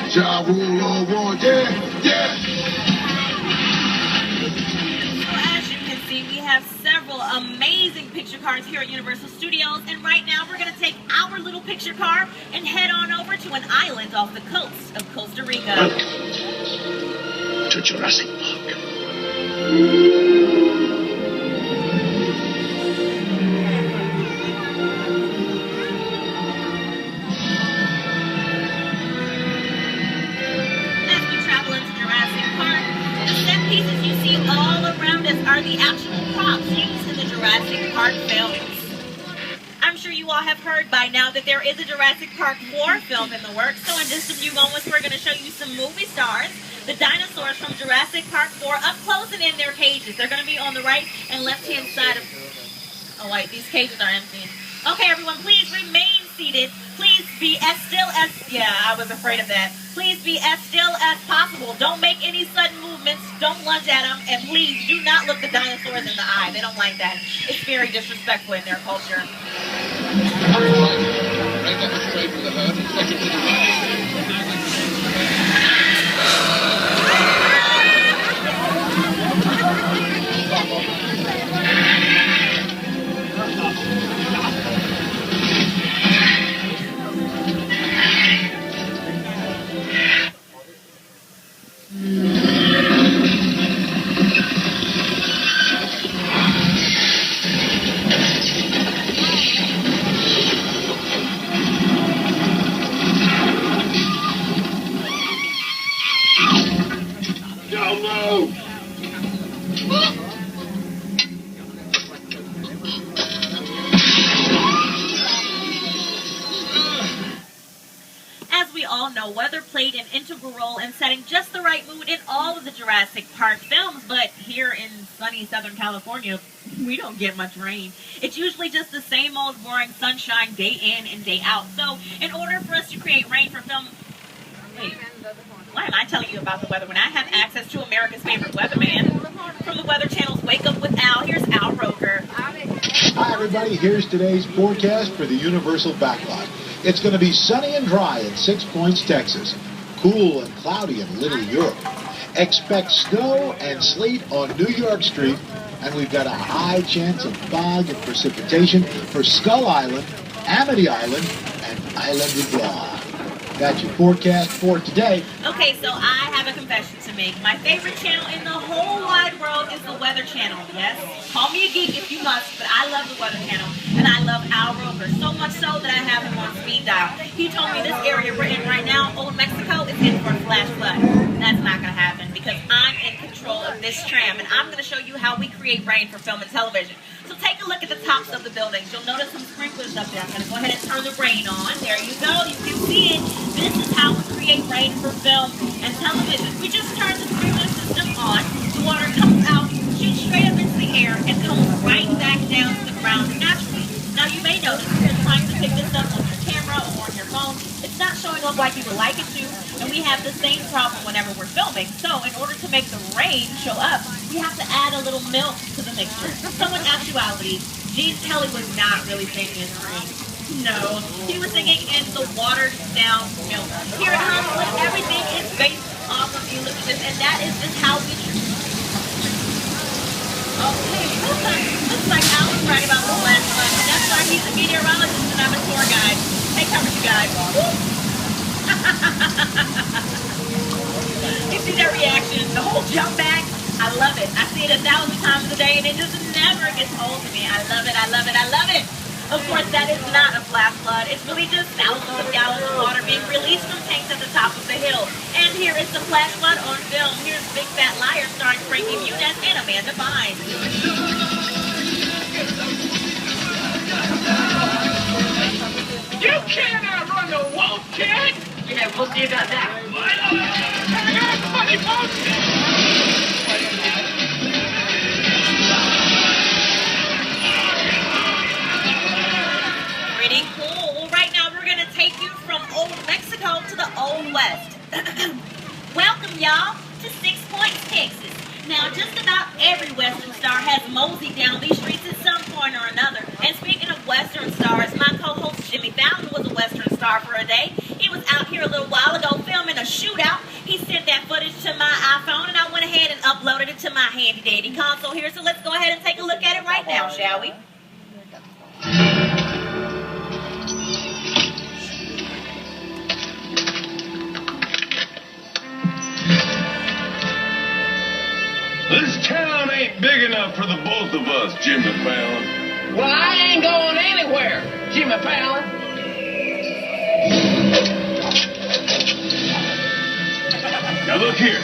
Ja Rule, yeah, yeah. So as you can see, we have several amazing picture cards here at Universal Studios, and right now we're going to take our little picture card and head on over to an island off the coast of Costa Rica. Welcome to Jurassic Park. Pieces you see all around us are the actual props used in the Jurassic Park films. I'm sure you all have heard by now that there is a Jurassic Park 4 film in the works, so in just a few moments we're going to show you some movie stars, the dinosaurs from Jurassic Park 4, up close and in their cages. They're going to be on the right and left-hand side of... Oh wait, these cages are empty. Okay, everyone, please remain seated. Please be as still as... Yeah, I was afraid of that. Please be as still as possible. Don't make any sudden movements. Don't lunge at them. And please do not look the dinosaurs in the eye. They don't like that. It's very disrespectful in their culture. Break up the straight from the herd and take it to the right. As we all know, weather played an integral role in setting just the right mood in all of the Jurassic Park films, but here in sunny Southern California, we don't get much rain. It's usually just the same old boring sunshine day in and day out. So, in order for us to create rain for film... Wait, why am I telling you about the weather when I have access to America's favorite weatherman? From the Weather Channel's Wake Up with Al, here's Al Roker. Hi, everybody. Here's today's forecast for the Universal Backlot. It's going to be sunny and dry in 6 Points, Texas. Cool and cloudy in Little Europe. Expect snow and sleet on New York Street. And we've got a high chance of fog and precipitation for Skull Island, Amity Island, and Island of Blah. That's your forecast for today. Okay, so I have a confession to make. My favorite channel in the whole wide world is the Weather Channel. Yes, call me a geek if you must, but I love the Weather Channel, and I love Al Roker, so much so that I have him on speed dial. He told me this area we're in right now, Old Mexico, is in for a flash flood. That's not going to happen because I'm in control of this tram, and I'm going to show you how we create rain for film and television. So take a look at the tops of the buildings. You'll notice some sprinklers up there. I'm going to go ahead and turn the rain on. There you go. You can see it. This is how we create rain for film and television. We just turn the sprinkler system on. The water comes out, shoots straight up into the air, and comes right back down to the ground naturally. Now you may notice if you're trying to pick this up on your camera or on your phone, it's not showing up like you would like it to, and we have the same problem whenever we're filming. So in order to make the rain show up, we have to add a little milk to the mixture. So in actuality, Gene Kelly was not really singing his rain. No, he was singing in the watered down milk. Here at Hollywood, everything is based off of illusions, and that is just how we Okay, looks like Al was right about the last one. That's why he's a meteorologist and I'm a tour guide. Hey, cover you guys. You see that reaction, the whole jump back? I love it. I see it 1,000 times a day and it just never gets old to me. I love it, I love it, I love it. Of course, that is not a flash flood. It's really just thousands of gallons of water being released from tanks at the top of the hill. And here is the flash flood on film. Here's Big Fat Liar starring Frankie Muniz and Amanda Bynes. You can't outrun the wolf, kid! Yeah, we'll see about that. Hang on, funny folks! Pretty cool. Well, right now we're going to take you from Old Mexico to the Old West. Welcome, y'all, to 6 Points, Texas. Now, just about every Western star has moseyed down these streets at some point or another. And speaking of Western stars, my co-host Jimmy Fallon was a Western star for a day. He was out here a little while ago filming a shootout. He sent that footage to my iPhone, and I went ahead and uploaded it to my handy-dandy console here. So let's go ahead and take a look at it right now, shall we? This town ain't big enough for the both of us, Jimmy Fallon. Well, I ain't going anywhere, Jimmy Fallon. Now look here.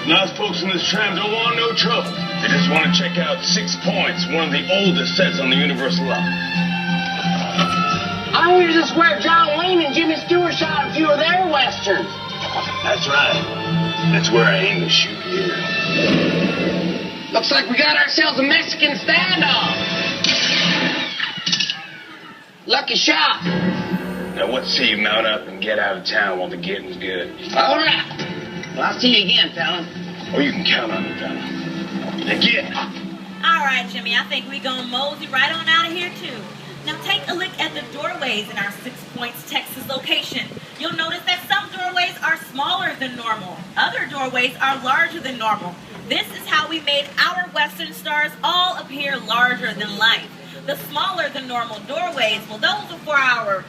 Nice folks in this tram don't want no trouble. They just want to check out 6 Points, one of the oldest sets on the Universal lot. I hear this where John Wayne and Jimmy Stewart shot a few of their westerns. That's right. That's where I aim to shoot here. Looks like we got ourselves a Mexican standoff. Lucky shot. Now what say you mount up and get out of town while the getting's good? All right. Well, I'll see you again, Fallon. Or you can count on me, Fallon. Again. All right, Jimmy, I think we're going to mosey right on out of here, too. Now take a look at the doorways in our 6 Points, Texas location. You'll notice that some doorways are smaller than normal. Other doorways are larger than normal. This is how we made our Western stars all appear larger than life. The smaller than normal doorways, well, those are for our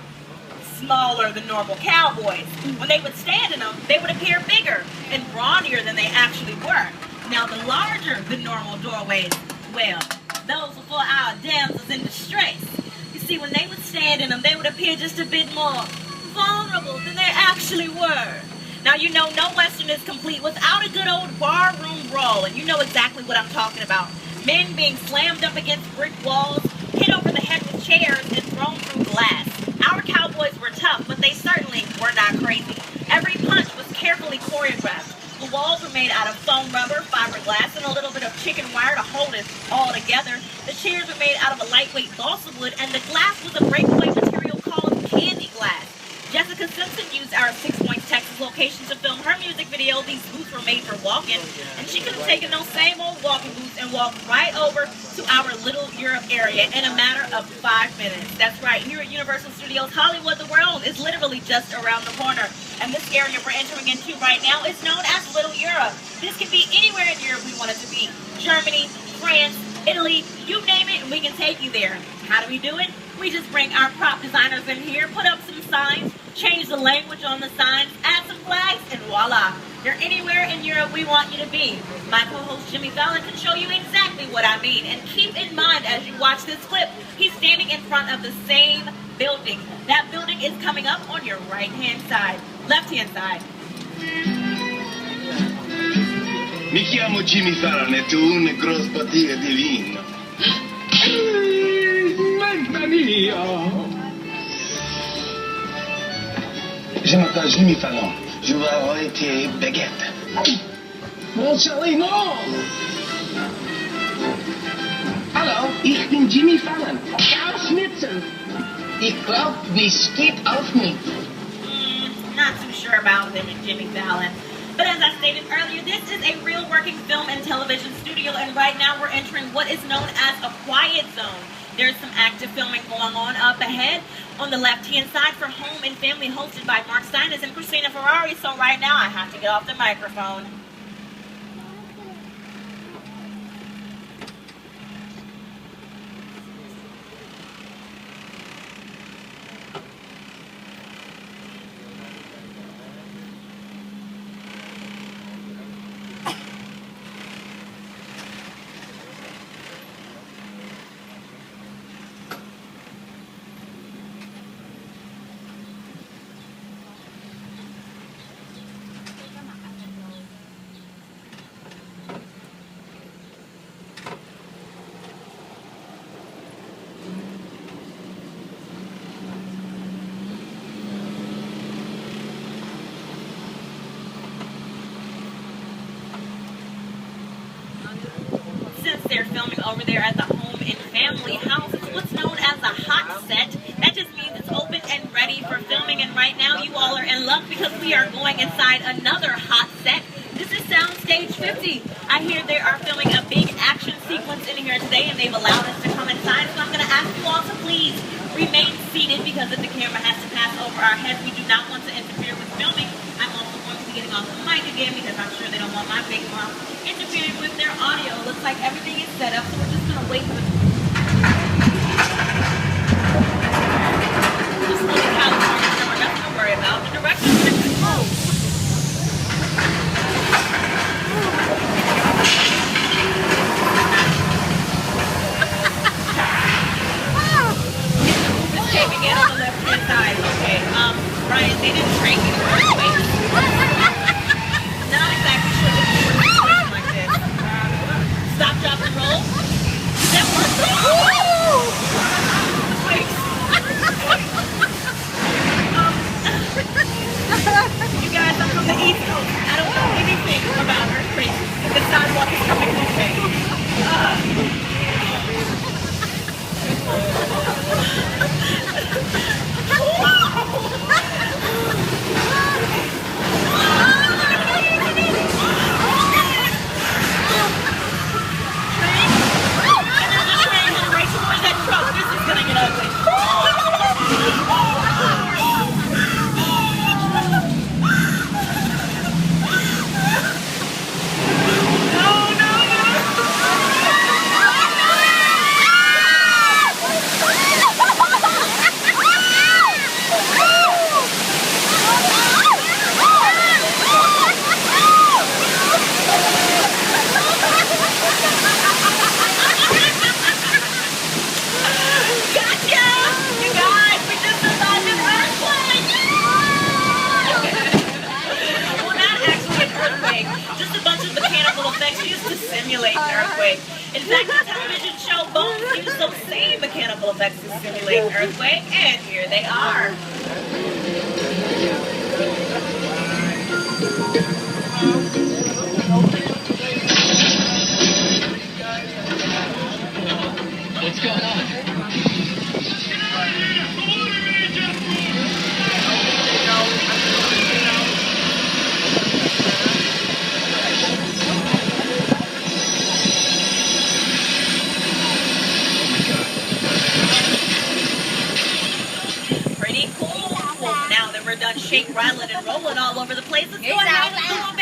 smaller than normal cowboys. When they would stand in them, they would appear bigger and brawnier than they actually were. Now the larger than normal doorways, well, those are for our damsels in distress. You see, when they would stand in them, they would appear just a bit more vulnerable than they actually were. Now, you know, no Western is complete without a good old barroom brawl, and you know exactly what I'm talking about. Men being slammed up against brick walls, hit over the head with chairs, and thrown through glass. Our cowboys were tough, but they certainly were not crazy. Every punch was carefully choreographed. The walls were made out of foam rubber, fiberglass, and a little bit of chicken wire to hold it all together. The chairs were made out of a lightweight balsa wood, and the glass was a breakaway material called candy glass. Jessica Simpson used our 6 Points, Texas location to film her music video. These boots were made for walking, and she could have taken those same old walking boots and walked right over to our Little Europe area in a matter of 5 minutes. That's right, here at Universal Studios Hollywood, the world is literally just around the corner. And this area we're entering into right now is known as Little Europe. This can be anywhere in Europe we want it to be. Germany, France, Italy, you name it, and we can take you there. How do we do it? We just bring our prop designers in here, put up some signs, change the language on the signs, add some flags, and voila. You're anywhere in Europe we want you to be. My co-host Jimmy Fallon can show you exactly what I mean. And keep in mind as you watch this clip, he's standing in front of the same building. That building is coming up on your right-hand side, left-hand side. Mi chiamo Jimmy Fallon e tu una grossa bottiglia di vino. Mamma mia. Je m'appelle Jimmy Fallon. Je vais avoir été baguette. Mon Charlie, non. Hallo, ich bin Jimmy Fallon. Karl Schnitzel. Ich glaub, wie steht auf mich. Not too sure about him and Jimmy Fallon. But as I stated earlier, this is a real working film and television studio, and right now we're entering what is known as a quiet zone. There's some active filming going on up ahead on the left-hand side for Home and Family, hosted by Mark Steiners and Christina Ferrari. So right now I have to get off the microphone. Since they're filming over there at the Home and Family house, it's what's known as a hot set. That just means it's open and ready for filming, and right now you all are in luck because we are going inside another hot set. This is Soundstage 50. I hear they are filming a big action sequence in here today, and they've allowed us to come inside, so I'm going to ask you all to please remain seated because if the camera has to pass over our heads, we do not want to interfere with filming. I'm also going to off the mic again because I'm sure they don't want my big mouth interfering with their audio. Looks like everything is set up, so we're just gonna wait for just look at California summer, nothing to worry about. The director's in control. Just taping it on the left hand side. Okay, Brian, they didn't train me to work away. Not exactly sure what you were doing like this. Stop, drop, and roll. That worked. You guys, I'm from the East Coast. I don't know anything about earthquakes. The sidewalk is coming okay. In fact, the television show Bones used those same mechanical effects to simulate an earthquake, and here they are. What's going on? Pretty cool. Now that we're done shake, rattling, and rolling all over the place, let's go ahead and go back.